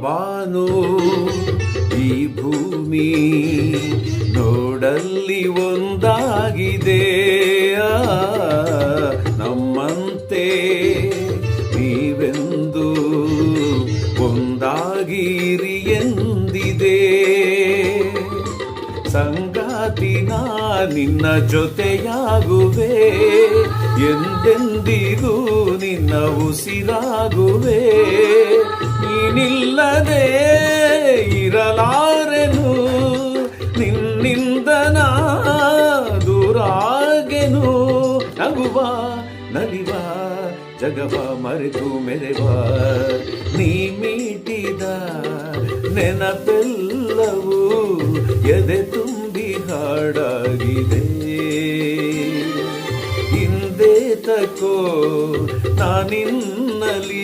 ಬಾನು ಈ ಭೂಮಿ ನೋಡಲ್ಲಿ ಒಂದಾಗಿದೆ, ನಮ್ಮಂತೆ ನೀವೆಂದು ಒಂದಾಗಿರಿ ಎಂದಿದೆ. ಸಂಗಾತಿ ನಾ ನಿನ್ನ ಜೊತೆಯಾಗುವೆ, ಎಂದೆಂದಿಗೂ ನಿನ್ನ ಉಸಿರಾಗುವೆ. ನೀನಿಲ್ಲದೆ ಇರಲಾರೆನು, ನಿನ್ನಿಂದ ನಾ ದೂರಾಗೆನು. ನಗುವ ನಲಿವ ಜಗವ ಮರೆತು ಮೆರೆವ, ನೀ ಮೀಟಿದ ನೆನಪೆಲ್ಲವೂ ಎದೆ ತುಂಬಿ ಹಾಡಾಗಿದೆ. ಹಿಂದೆ ತಕೋ ನಾನಿನ್ನಲಿ